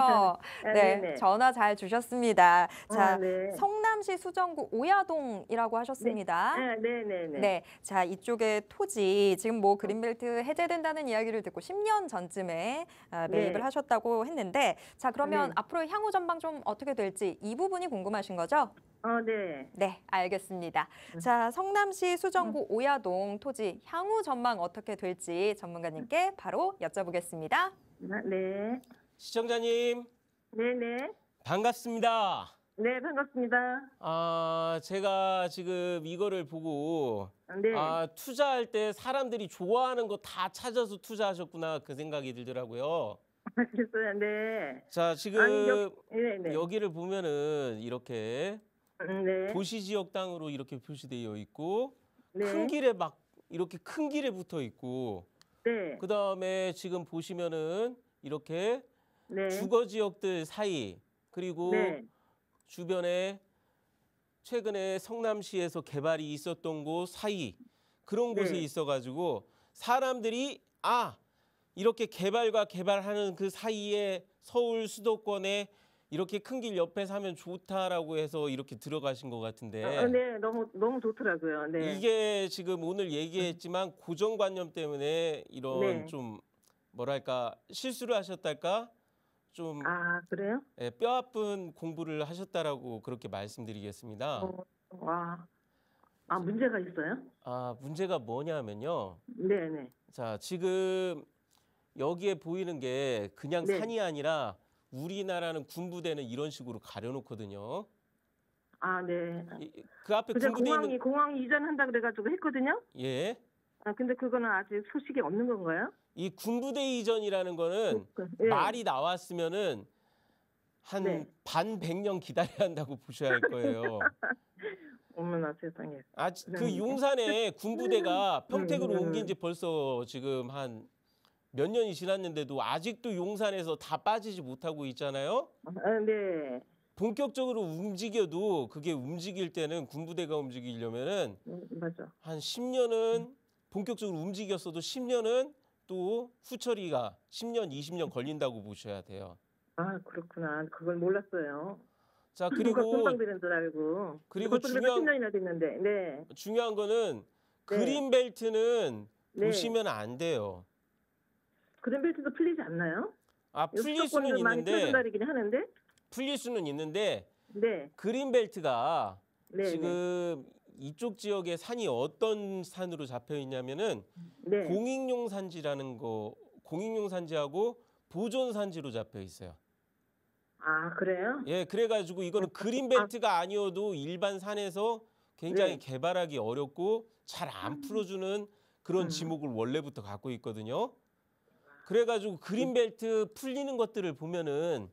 네, 네, 네. 전화 잘 주셨습니다. 자, 네. 성남시 수정구 오야동이라고 하셨습니다. 네, 네. 네, 자, 이쪽에 토지, 지금 뭐 그린벨트 해제된다는 이야기를 듣고 10년 전쯤에 매입을 네. 하셨다고 했는데, 자, 그러면 네. 앞으로 향후 전망 좀 어떻게 될지 이 부분이 궁금하신 거죠? 네. 네, 알겠습니다. 자, 성남시 수정구 오야동 토지 향후 전망 어떻게 될지 전문가님께 바로 여쭤보겠습니다. 네. 시청자님 네, 네. 반갑습니다. 네, 반갑습니다. 제가 지금 이거를 보고 네. 투자할 때 사람들이 좋아하는 거 다 찾아서 투자하셨구나 그 생각이 들더라고요. 알겠어요. 네. 자, 지금 네, 네. 여기를 보면은 이렇게 네. 도시 지역 땅으로 이렇게 표시되어 있고 네. 큰 길에 막 이렇게 큰 길에 붙어 있고 네. 그다음에 지금 보시면은 이렇게 네. 주거 지역들 사이 그리고 네. 주변에 최근에 성남시에서 개발이 있었던 곳 사이 그런 곳에 네. 있어가지고 사람들이 이렇게 개발하는 그 사이에 서울 수도권에 이렇게 큰 길 옆에 사면 좋다라고 해서 이렇게 들어가신 것 같은데 네, 너무 좋더라고요. 네. 이게 지금 오늘 얘기했지만 고정관념 때문에 이런 네. 좀 뭐랄까 실수를 하셨달까 좀 그래요? 뼈아픈 공부를 하셨다라고 그렇게 말씀드리겠습니다. 와. 문제가 있어요? 문제가 뭐냐면요. 네, 네. 자, 지금 여기에 보이는 게 그냥 네. 산이 아니라 우리나라는 군부대는 이런 식으로 가려놓거든요. 네. 그 앞에 그제 군부대 있는 공항이 이전한다 그래가지고 했거든요? 예. 근데 그거는 아직 소식이 없는 건가요? 이 군부대 이전이라는 거는 예. 말이 나왔으면은 한 네. 반백년 기다려야 한다고 보셔야 할 거예요. 어머나 세상에. 그 용산에 군부대가 평택으로 음. 옮긴 지 벌써 지금 한 몇 년이 지났는데도 아직도 용산에서 다 빠지지 못하고 있잖아요. 네. 본격적으로 움직여도 그게 움직일 때는 군부대가 움직이려면은 맞아. 한 10년은 본격적으로 움직였어도 10년은 또 후처리가 10년, 20년 걸린다고 보셔야 돼요. 그렇구나. 그걸 몰랐어요. 자, 누가 그리고 금방 되는 줄 알고. 그리고 벌써 10년이나 됐는데. 네. 중요한 거는 네. 그린벨트는 네. 보시면 안 돼요. 그린벨트도 풀리지 않나요? 풀릴 수는 많이 있는데 펴준다리긴 하는데. 풀릴 수는 있는데 네. 그린벨트가 네. 지금 이쪽 지역에 산이 어떤 산으로 잡혀 있냐면은 네. 공익용 산지하고 보존 산지로 잡혀 있어요. 그래요? 예, 그래가지고 이거는 그린벨트가 아니어도 일반 산에서 굉장히 네. 개발하기 어렵고 잘 안 풀어주는 그런 지목을 원래부터 갖고 있거든요. 그래가지고 그린벨트 풀리는 것들을 보면은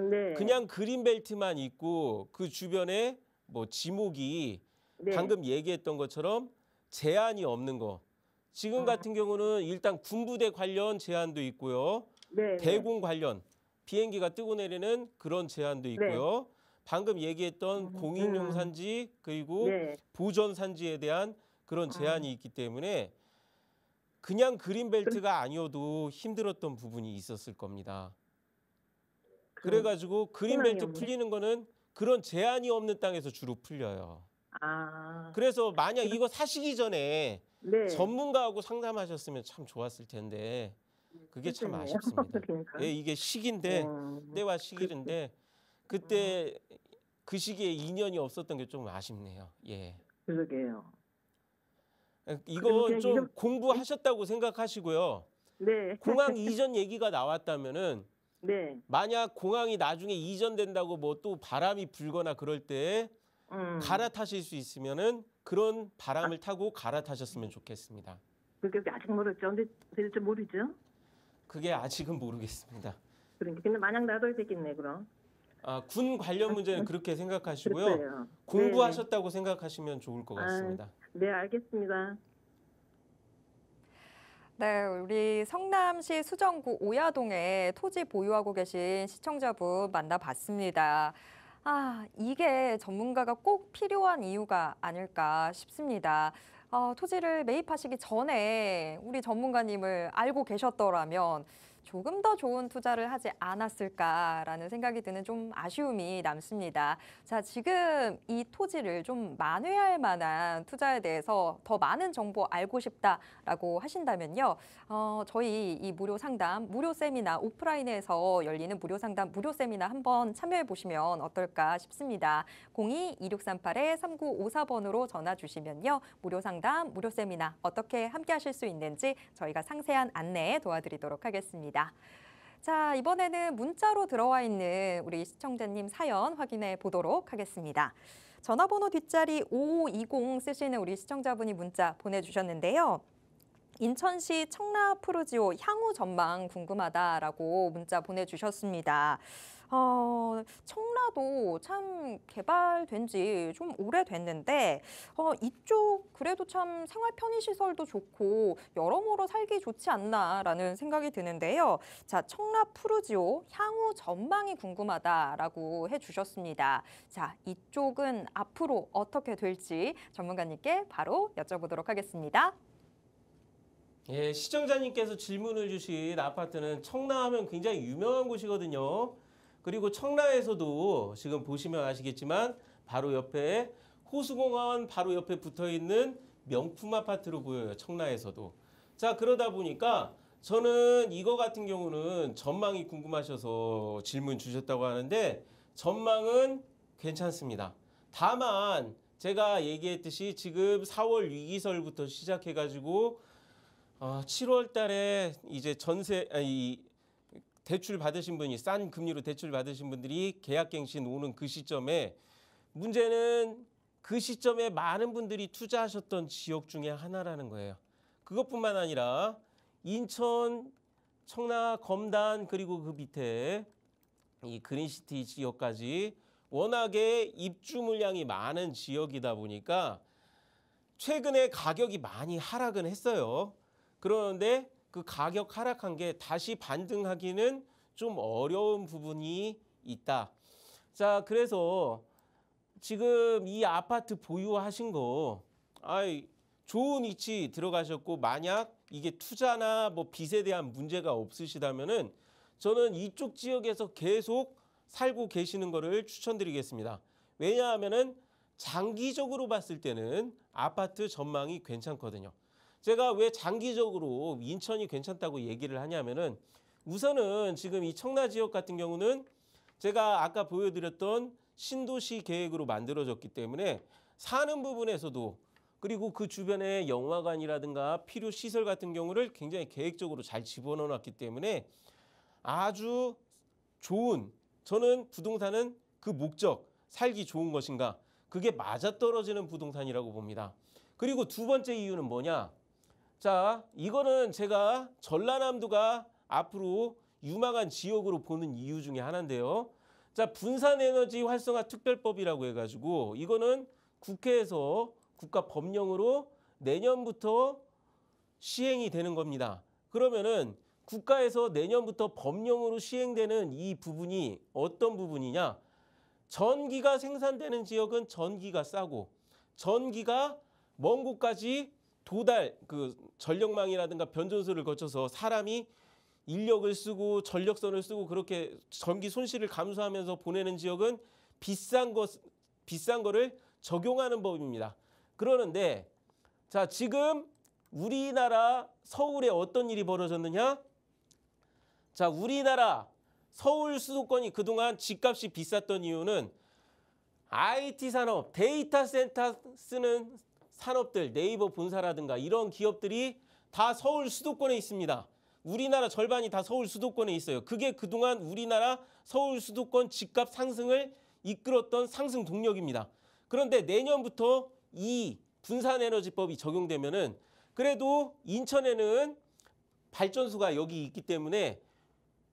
네. 그냥 그린벨트만 있고 그 주변에 뭐 지목이 네. 방금 얘기했던 것처럼 제한이 없는 거. 지금 같은 경우는 일단 군부대 관련 제한도 있고요. 네. 대공 관련 비행기가 뜨고 내리는 그런 제한도 있고요. 방금 얘기했던 공익용 산지 그리고 네. 보전 산지에 대한 그런 제한이 있기 때문에 그냥 그린벨트가 아니어도 힘들었던 부분이 있었을 겁니다. 그래가지고 그린벨트 없네. 풀리는 거는 그런 제한이 없는 땅에서 주로 풀려요. 아, 그래서 만약 이거 사시기 전에 네. 전문가하고 상담하셨으면 참 좋았을 텐데 그게 참 그러네요. 아쉽습니다. 그러니까. 예, 이게 시기인데 때와 시기인데 그때 그 시기에 인연이 없었던 게 좀 아쉽네요. 예. 그러게요. 이거 그냥 좀 이름- 공부하셨다고 생각하시고요. 네. 공항 이전 얘기가 나왔다면은 네. 만약 공항이 나중에 이전된다고 뭐 또 바람이 불거나 그럴 때 갈아타실 수 있으면은 그런 바람을 타고 갈아타셨으면 좋겠습니다. 그게 아직 모르죠. 언제 될지 모르죠. 그게 아직은 모르겠습니다. 그러니까 근데 마냥 놔둬야 되겠네 그럼. 군 관련 문제는 그렇게 생각하시고요. 그랬어요. 공부하셨다고 생각하시면 좋을 것 같습니다. 네, 알겠습니다. 네, 우리 성남시 수정구 오야동에 토지 보유하고 계신 시청자분 만나봤습니다. 이게 전문가가 꼭 필요한 이유가 아닐까 싶습니다. 토지를 매입하시기 전에 우리 전문가님을 알고 계셨더라면 조금 더 좋은 투자를 하지 않았을까라는 생각이 드는 좀 아쉬움이 남습니다. 자, 지금 이 토지를 좀 만회할 만한 투자에 대해서 더 많은 정보 알고 싶다라고 하신다면요. 저희 이 무료 상담, 무료 세미나 오프라인에서 열리는 무료 상담, 무료 세미나 한번 참여해 보시면 어떨까 싶습니다. 02-2638-3954번으로 전화 주시면요. 무료 상담, 무료 세미나 어떻게 함께 하실 수 있는지 저희가 상세한 안내 도와드리도록 하겠습니다. 자, 이번에는 문자로 들어와 있는 우리 시청자님 사연 확인해 보도록 하겠습니다. 전화번호 뒷자리 5520 쓰시는 우리 시청자분이 문자 보내주셨는데요. 인천시 청라푸르지오 향후 전망 궁금하다라고 문자 보내주셨습니다. 청라도 참 개발된 지 좀 오래됐는데 이쪽 그래도 참 생활 편의시설도 좋고 여러모로 살기 좋지 않나라는 생각이 드는데요. 자, 청라푸르지오 향후 전망이 궁금하다라고 해주셨습니다. 자, 이쪽은 앞으로 어떻게 될지 전문가님께 바로 여쭤보도록 하겠습니다. 예, 시청자님께서 질문을 주신 아파트는 청라하면 굉장히 유명한 곳이거든요. 그리고 청라에서도 지금 보시면 아시겠지만 바로 옆에 호수공원 바로 옆에 붙어있는 명품 아파트로 보여요. 청라에서도. 자, 그러다 보니까 저는 이거 같은 경우는 전망이 궁금하셔서 질문 주셨다고 하는데 전망은 괜찮습니다. 다만 제가 얘기했듯이 지금 4월 위기설부터 시작해가지고 7월 달에 이제 대출 받으신 분이 싼 금리로 대출 받으신 분들이 계약갱신 오는 그 시점에 문제는 그 시점에 많은 분들이 투자하셨던 지역 중에 하나라는 거예요. 그것뿐만 아니라 인천, 청라, 검단 그리고 그 밑에 이 그린시티 지역까지 워낙에 입주 물량이 많은 지역이다 보니까 최근에 가격이 많이 하락은 했어요. 그런데 그 가격 하락한 게 다시 반등하기는 좀 어려운 부분이 있다. 자, 그래서 지금 이 아파트 보유하신 거 좋은 위치 들어가셨고 만약 이게 투자나 뭐 빚에 대한 문제가 없으시다면은 저는 이쪽 지역에서 계속 살고 계시는 거를 추천드리겠습니다. 왜냐하면은 장기적으로 봤을 때는 아파트 전망이 괜찮거든요. 제가 왜 장기적으로 인천이 괜찮다고 얘기를 하냐면은 우선은 지금 이 청라 지역 같은 경우는 제가 아까 보여드렸던 신도시 계획으로 만들어졌기 때문에 사는 부분에서도 그리고 그 주변에 영화관이라든가 필요 시설 같은 경우를 굉장히 계획적으로 잘 집어넣어 놨기 때문에 아주 좋은, 저는 부동산은 그 목적, 살기 좋은 것인가, 그게 맞아떨어지는 부동산이라고 봅니다. 그리고 두 번째 이유는 뭐냐? 자, 이거는 제가 전라남도가 앞으로 유망한 지역으로 보는 이유 중에 하나인데요. 자, 분산에너지 활성화 특별법이라고 해가지고 이거는 국회에서 국가 법령으로 내년부터 시행이 되는 겁니다. 그러면은 국가에서 내년부터 법령으로 시행되는 이 부분이 어떤 부분이냐? 전기가 생산되는 지역은 전기가 싸고 전기가 먼 곳까지 그 전력망이라든가 변전소를 거쳐서 사람이 인력을 쓰고 전력선을 쓰고 그렇게 전기 손실을 감수하면서 보내는 지역은 비싼 거를 적용하는 법입니다. 그러는데 자, 지금 우리나라 서울에 어떤 일이 벌어졌느냐? 자, 우리나라 서울 수도권이 그동안 집값이 비쌌던 이유는 IT 산업, 데이터 센터 쓰는 산업들, 네이버 본사라든가 이런 기업들이 다 서울 수도권에 있습니다. 우리나라 절반이 다 서울 수도권에 있어요. 그게 그동안 우리나라 서울 수도권 집값 상승을 이끌었던 상승 동력입니다. 그런데 내년부터 이 분산에너지법이 적용되면은 그래도 인천에는 발전소가 여기 있기 때문에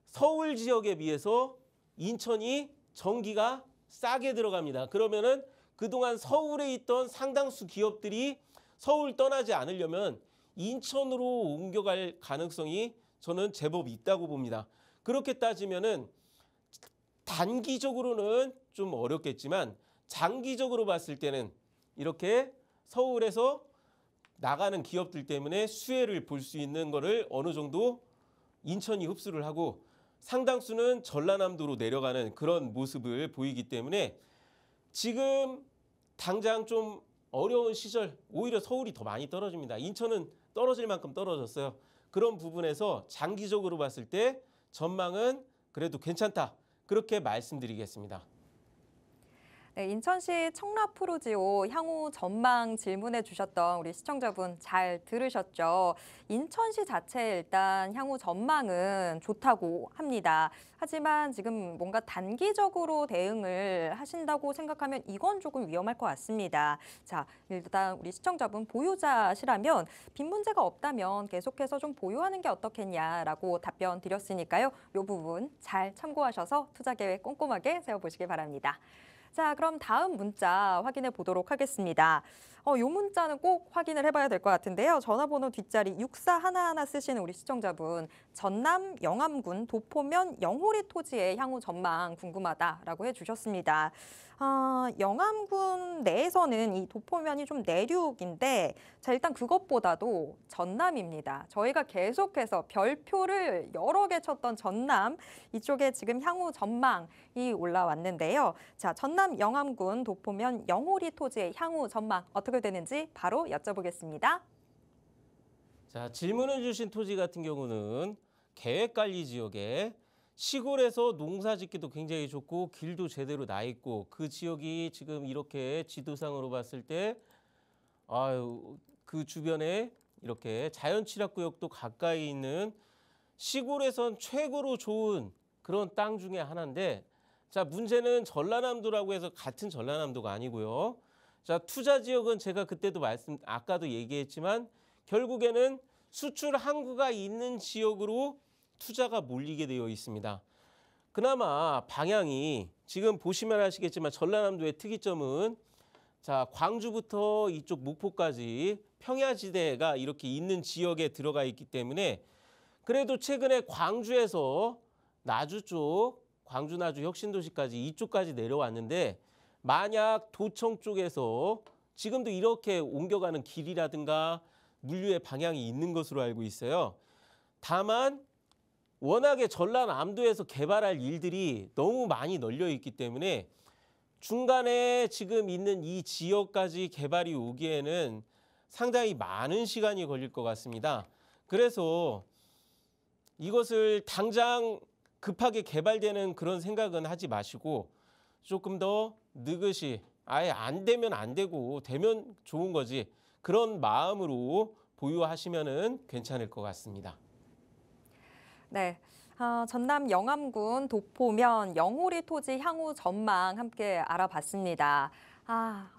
서울 지역에 비해서 인천이 전기가 싸게 들어갑니다. 그러면은 그동안 서울에 있던 상당수 기업들이 서울 떠나지 않으려면 인천으로 옮겨갈 가능성이 저는 제법 있다고 봅니다. 그렇게 따지면은 단기적으로는 좀 어렵겠지만 장기적으로 봤을 때는 이렇게 서울에서 나가는 기업들 때문에 수혜를 볼 수 있는 거를 어느 정도 인천이 흡수를 하고 상당수는 전라남도로 내려가는 그런 모습을 보이기 때문에 지금 당장 좀 어려운 시절 오히려 서울이 더 많이 떨어집니다. 인천은 떨어질 만큼 떨어졌어요. 그런 부분에서 장기적으로 봤을 때 전망은 그래도 괜찮다. 그렇게 말씀드리겠습니다. 네, 인천시 청라푸르지오 향후 전망 질문해 주셨던 우리 시청자분 잘 들으셨죠? 인천시 자체 일단 향후 전망은 좋다고 합니다. 하지만 지금 뭔가 단기적으로 대응을 하신다고 생각하면 이건 조금 위험할 것 같습니다. 자, 일단 우리 시청자분 보유자시라면 빚 문제가 없다면 계속해서 좀 보유하는 게 어떻겠냐라고 답변 드렸으니까요. 이 부분 잘 참고하셔서 투자 계획 꼼꼼하게 세워보시기 바랍니다. 자, 그럼 다음 문자 확인해 보도록 하겠습니다. 이 문자는 꼭 확인을 해봐야 될 것 같은데요. 전화번호 뒷자리 6411 쓰시는 우리 시청자분, 전남 영암군 도포면 영호리 토지의 향후 전망 궁금하다라고 해주셨습니다. 영암군 내에서는 이 도포면이 좀 내륙인데, 자, 일단 그것보다도 전남입니다. 저희가 계속해서 별표를 여러 개 쳤던 전남, 이쪽에 지금 향후 전망이 올라왔는데요. 자, 전남 영암군 도포면 영호리 토지의 향후 전망 어떻게 되는지 바로 여쭤보겠습니다. 자, 질문을 주신 토지 같은 경우는 계획관리 지역에 시골에서 농사 짓기도 굉장히 좋고 길도 제대로 나 있고 그 지역이 지금 이렇게 지도상으로 봤을 때 그 주변에 이렇게 자연취락구역도 가까이 있는 시골에선 최고로 좋은 그런 땅 중에 하나인데, 자, 문제는 전라남도라고 해서 같은 전라남도가 아니고요. 자, 투자 지역은 제가 그때도 아까도 얘기했지만 결국에는 수출 항구가 있는 지역으로 투자가 몰리게 되어 있습니다. 그나마 방향이 지금 보시면 아시겠지만 전라남도의 특이점은, 자, 광주부터 이쪽 목포까지 평야지대가 이렇게 있는 지역에 들어가 있기 때문에 그래도 최근에 광주에서 나주 쪽, 광주 나주 혁신도시까지 이쪽까지 내려왔는데, 만약 도청 쪽에서 지금도 이렇게 옮겨가는 길이라든가 물류의 방향이 있는 것으로 알고 있어요. 다만 워낙에 전라남도에서 개발할 일들이 너무 많이 널려 있기 때문에 중간에 지금 있는 이 지역까지 개발이 오기에는 상당히 많은 시간이 걸릴 것 같습니다. 그래서 이것을 당장 급하게 개발되는 그런 생각은 하지 마시고 조금 더 느긋이, 아예 안 되면 안 되고 되면 좋은 거지, 그런 마음으로 보유하시면은 괜찮을 것 같습니다. 네. 전남 영암군 도포면 영호리 토지 향후 전망 함께 알아봤습니다.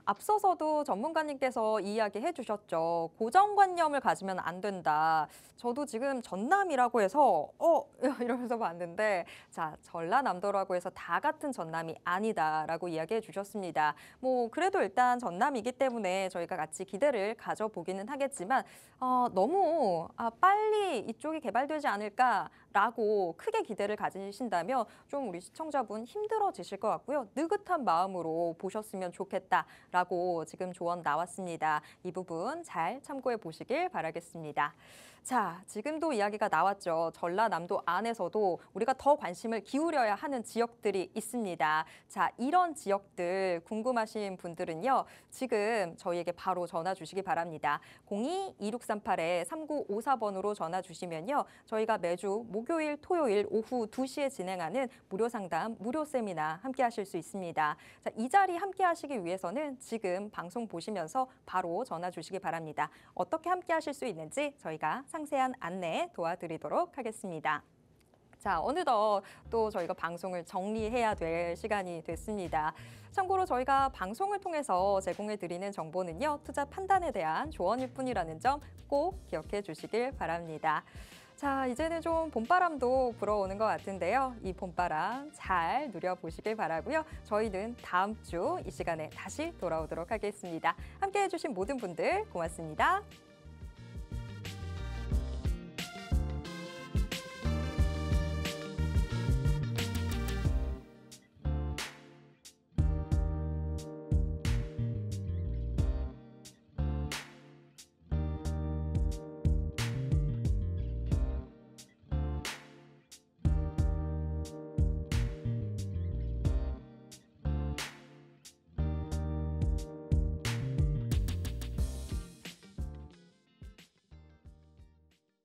앞서서도 전문가님께서 이야기해 주셨죠. 고정관념을 가지면 안 된다. 저도 지금 전남이라고 해서 이러면서 봤는데, 자, 전라남도라고 해서 다 같은 전남이 아니다라고 이야기해 주셨습니다. 뭐 그래도 일단 전남이기 때문에 저희가 같이 기대를 가져보기는 하겠지만 너무 빨리 이쪽이 개발되지 않을까라고 크게 기대를 가지신다면 좀 우리 시청자분 힘들어지실 것 같고요. 느긋한 마음으로 보셨으면 좋겠다라고 지금 조언 나왔습니다. 이 부분 잘 참고해 보시길 바라겠습니다. 자, 지금도 이야기가 나왔죠. 전라남도 안에서도 우리가 더 관심을 기울여야 하는 지역들이 있습니다. 자, 이런 지역들 궁금하신 분들은요, 지금 저희에게 바로 전화 주시기 바랍니다. 02-2638-3954번으로 전화 주시면요, 저희가 매주 목요일, 토요일 오후 2시에 진행하는 무료 상담, 무료 세미나 함께 하실 수 있습니다. 자, 이 자리 함께 하시기 위해서는 지금 방송 보시면서 바로 전화 주시기 바랍니다. 어떻게 함께 하실 수 있는지 저희가 상세한 안내 도와드리도록 하겠습니다. 자, 어느덧 또 저희가 방송을 정리해야 될 시간이 됐습니다. 참고로 저희가 방송을 통해서 제공해드리는 정보는요, 투자 판단에 대한 조언일 뿐이라는 점 꼭 기억해 주시길 바랍니다. 자, 이제는 좀 봄바람도 불어오는 것 같은데요. 이 봄바람 잘 누려보시길 바라고요. 저희는 다음 주 이 시간에 다시 돌아오도록 하겠습니다. 함께해 주신 모든 분들 고맙습니다.